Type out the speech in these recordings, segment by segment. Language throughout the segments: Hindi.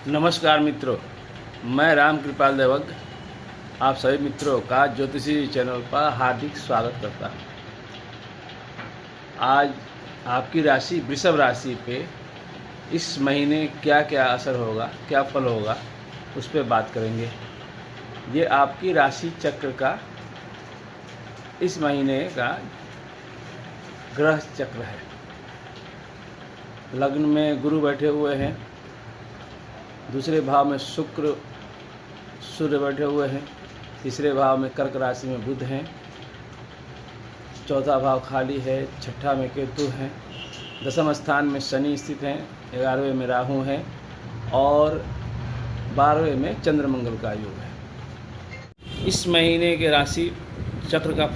नमस्कार मित्रों, मैं राम कृपाल देवग आप सभी मित्रों का ज्योतिषी चैनल पर हार्दिक स्वागत करता हूँ। आज आपकी राशि वृषभ राशि पे इस महीने क्या क्या असर होगा, क्या फल होगा, उस पर बात करेंगे। ये आपकी राशि चक्र का इस महीने का ग्रह चक्र है। लग्न में गुरु बैठे हुए हैं, दूसरे भाव में शुक्र सूर्य बैठे हुए हैं, तीसरे भाव में कर्क राशि में बुध हैं, चौथा भाव खाली है, छठा में केतु हैं, दसम स्थान में शनि स्थित हैं, 11वें में राहु हैं और 12वें में चंद्रमंगल का योग है। इस महीने के राशि चक्र का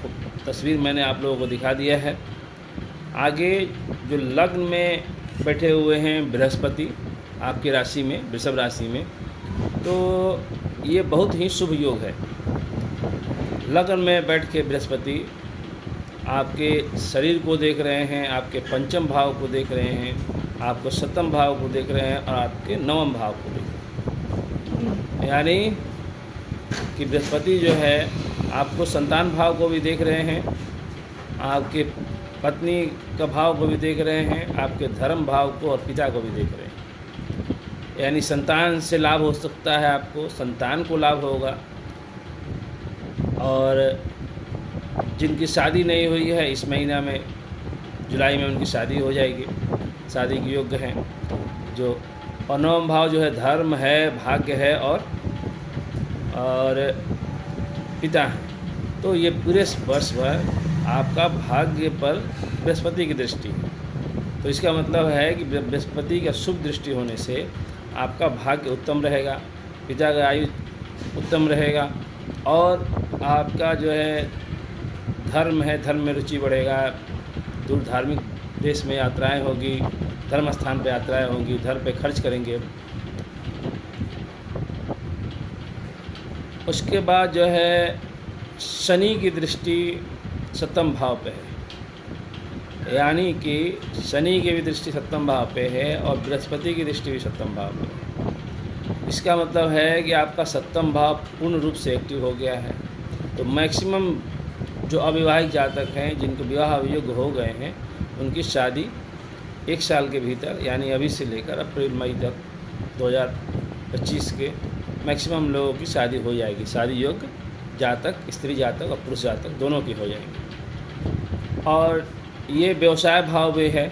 तस्वीर मैंने आप लोगों को दिखा दिया है। आगे जो लग्न में बैठे हुए हैं बृहस्पति आपकी राशि में, वृषभ राशि में, तो ये बहुत ही शुभ योग है। लग्न में बैठ के बृहस्पति आपके शरीर को देख रहे हैं, आपके पंचम भाव को देख रहे हैं, आपको सप्तम भाव को देख रहे हैं और आपके नवम भाव को देख रहे हैं। यानी कि बृहस्पति जो है आपको संतान भाव को भी देख रहे हैं, आपके पत्नी का भाव को भी देख रहे हैं, आपके धर्म भाव को और पिता को भी देख रहे हैं। यानी संतान से लाभ हो सकता है, आपको संतान को लाभ होगा। और जिनकी शादी नहीं हुई है इस महीना में, जुलाई में उनकी शादी हो जाएगी, शादी के योग्य हैं। जो और नवम भाव जो है धर्म है, भाग्य है और पिता है। तो ये पूरे वर्ष भर आपका भाग्य पर बृहस्पति की दृष्टि है। तो इसका मतलब है कि बृहस्पति का शुभ दृष्टि होने से आपका भाग्य उत्तम रहेगा, पिता का आयु उत्तम रहेगा और आपका जो है धर्म है, धर्म में रुचि बढ़ेगा, दूर धार्मिक देश में यात्राएं होगी, धर्म स्थान पर यात्राएं होंगी, धर्म पे खर्च करेंगे। उसके बाद जो है शनि की दृष्टि सप्तम भाव पे है, यानी कि शनि की भी दृष्टि सप्तम भाव पे है और बृहस्पति की दृष्टि भी सप्तम भाव पे है। इसका मतलब है कि आपका सप्तम भाव पूर्ण रूप से एक्टिव हो गया है। तो मैक्सिमम जो अविवाहित जातक हैं, जिनको विवाह योग्य हो गए हैं, उनकी शादी 1 साल के भीतर, यानी अभी से लेकर अप्रैल मई तक 2025 के मैक्सिमम लोगों की शादी हो जाएगी। शादी योग्य जातक, स्त्री जातक और पुरुष जातक दोनों की हो जाएंगी। और ये व्यवसाय भाव भी है,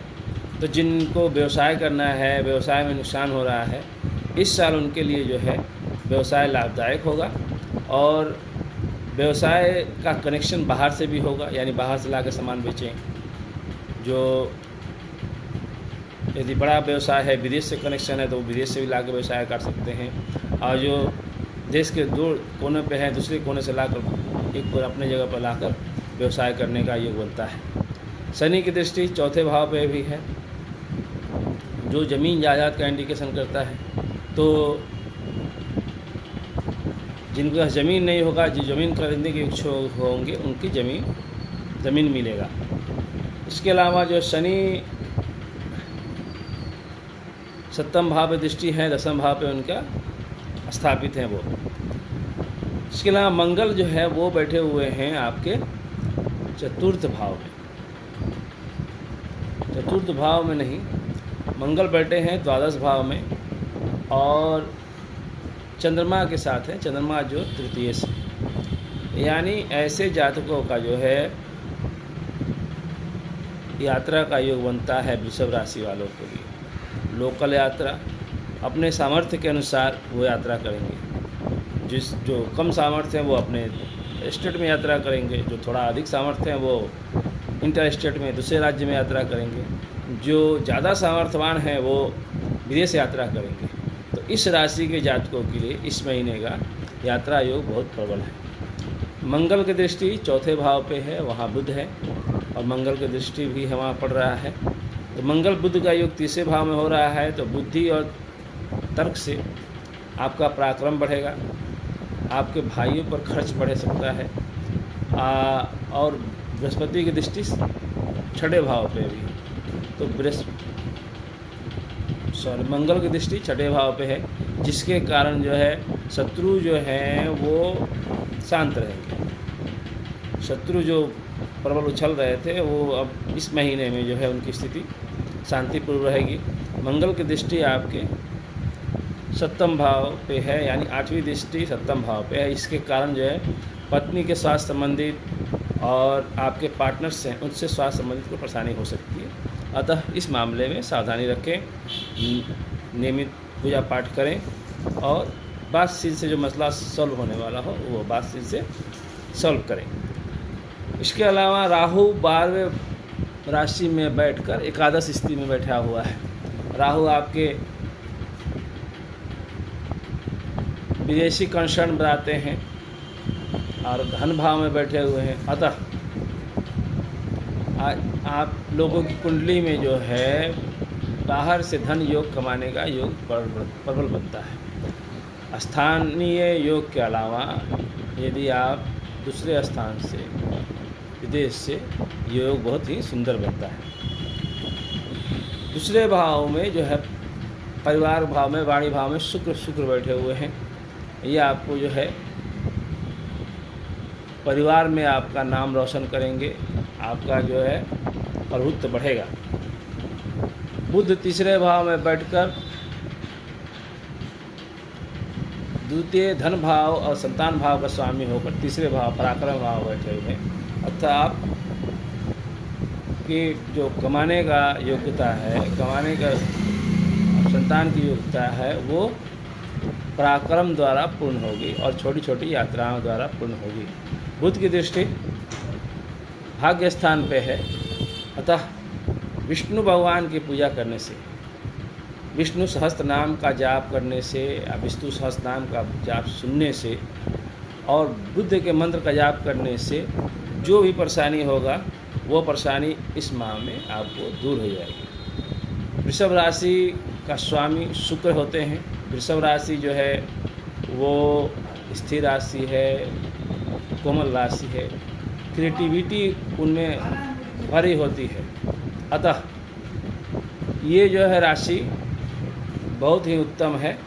तो जिनको व्यवसाय करना है, व्यवसाय में नुकसान हो रहा है, इस साल उनके लिए जो है व्यवसाय लाभदायक होगा। और व्यवसाय का कनेक्शन बाहर से भी होगा, यानी बाहर से लाकर सामान बेचें। जो यदि बड़ा व्यवसाय है, विदेश से कनेक्शन है, तो विदेश से भी लाकर व्यवसाय कर सकते हैं। और जो देश के दूर कोने पे हैं, दूसरे कोने से लाकर एक अपने जगह पर लाकर व्यवसाय करने का योग बनता है। शनि की दृष्टि चौथे भाव पे भी है, जो ज़मीन जायदाद का इंडिकेशन करता है। तो जिनके पास ज़मीन नहीं होगा, जो ज़मीन खरीदने के इच्छुक होंगे, उनकी ज़मीन मिलेगा। इसके अलावा जो शनि सप्तम भाव पे दृष्टि है, दसम भाव पे उनका स्थापित है वो। इसके अलावा मंगल जो है वो बैठे हुए हैं आपके चतुर्थ भाव में। चतुर्थ भाव में नहीं, मंगल बैठे हैं द्वादश भाव में और चंद्रमा के साथ है, चंद्रमा जो तृतीय से। यानी ऐसे जातकों का जो है यात्रा का योग बनता है वृषभ राशि वालों के लिए। लोकल यात्रा, अपने सामर्थ्य के अनुसार वो यात्रा करेंगे। जो कम सामर्थ्य हैं वो अपने स्टेट में यात्रा करेंगे, जो थोड़ा अधिक सामर्थ्य हैं वो इंटर स्टेट में, दूसरे राज्य में यात्रा करेंगे, जो ज़्यादा सामर्थ्यवान हैं वो विदेश यात्रा करेंगे। तो इस राशि के जातकों के लिए इस महीने का यात्रा योग बहुत प्रबल है। मंगल की दृष्टि चौथे भाव पे है, वहाँ बुध है और मंगल की दृष्टि भी वहाँ पड़ रहा है। तो मंगल बुध का योग तीसरे भाव में हो रहा है, तो बुद्धि और तर्क से आपका पराक्रम बढ़ेगा, आपके भाइयों पर खर्च बढ़ सकता है। और बृहस्पति की दृष्टि छठे भाव पे भी, तो मंगल की दृष्टि छठे भाव पे है, जिसके कारण जो है शत्रु जो हैं वो शांत रहेंगे। शत्रु जो प्रबल उछल रहे थे वो अब इस महीने में जो है उनकी स्थिति शांतिपूर्ण रहेगी। मंगल की दृष्टि आपके सप्तम भाव पे है, यानी 8वीं दृष्टि सप्तम भाव पे है। इसके कारण जो है पत्नी के स्वास्थ्य संबंधित और आपके पार्टनर्स हैं उनसे स्वास्थ्य संबंधित को परेशानी हो सकती है। अतः इस मामले में सावधानी रखें, नियमित पूजा पाठ करें और बातचीत से जो मसला सॉल्व होने वाला हो वो बातचीत से सॉल्व करें। इसके अलावा राहु 12वें राशि में बैठकर एकादश स्थिति में बैठा हुआ है। राहु आपके विदेशी कंसर्न बनाते हैं और धन भाव में बैठे हुए हैं। अतः आप लोगों की कुंडली में जो है बाहर से धन योग कमाने का योग प्रबल बनता है। स्थानीय योग के अलावा यदि आप दूसरे स्थान से विदेश से योग बहुत ही सुंदर बनता है। दूसरे भाव में जो है परिवार भाव में, वाणी भाव में शुक्र बैठे हुए हैं। ये आपको जो है परिवार में आपका नाम रोशन करेंगे, आपका जो है प्रभुत्व बढ़ेगा। बुध तीसरे भाव में बैठकर द्वितीय धन भाव और संतान भाव का स्वामी होकर तीसरे भाव पराक्रम भाव बैठे हुए हैं। अर्थात आप की जो कमाने का योग्यता है, कमाने का संतान की योग्यता है वो पराक्रम द्वारा पूर्ण होगी और छोटी छोटी यात्राओं द्वारा पूर्ण होगी। बुध की दृष्टि भाग्य स्थान पे है। अतः विष्णु भगवान की पूजा करने से, विष्णु सहस्त्र नाम का जाप करने से या विष्णु सहस्त्र नाम का जाप सुनने से और बुद्ध के मंत्र का जाप करने से जो भी परेशानी होगा वो परेशानी इस माह में आपको दूर हो जाएगी। वृषभ राशि का स्वामी शुक्र होते हैं। वृषभ राशि जो है वो स्थिर राशि है, कोमल राशि है, क्रिएटिविटी उनमें भरी होती है। अतः ये जो है राशि बहुत ही उत्तम है।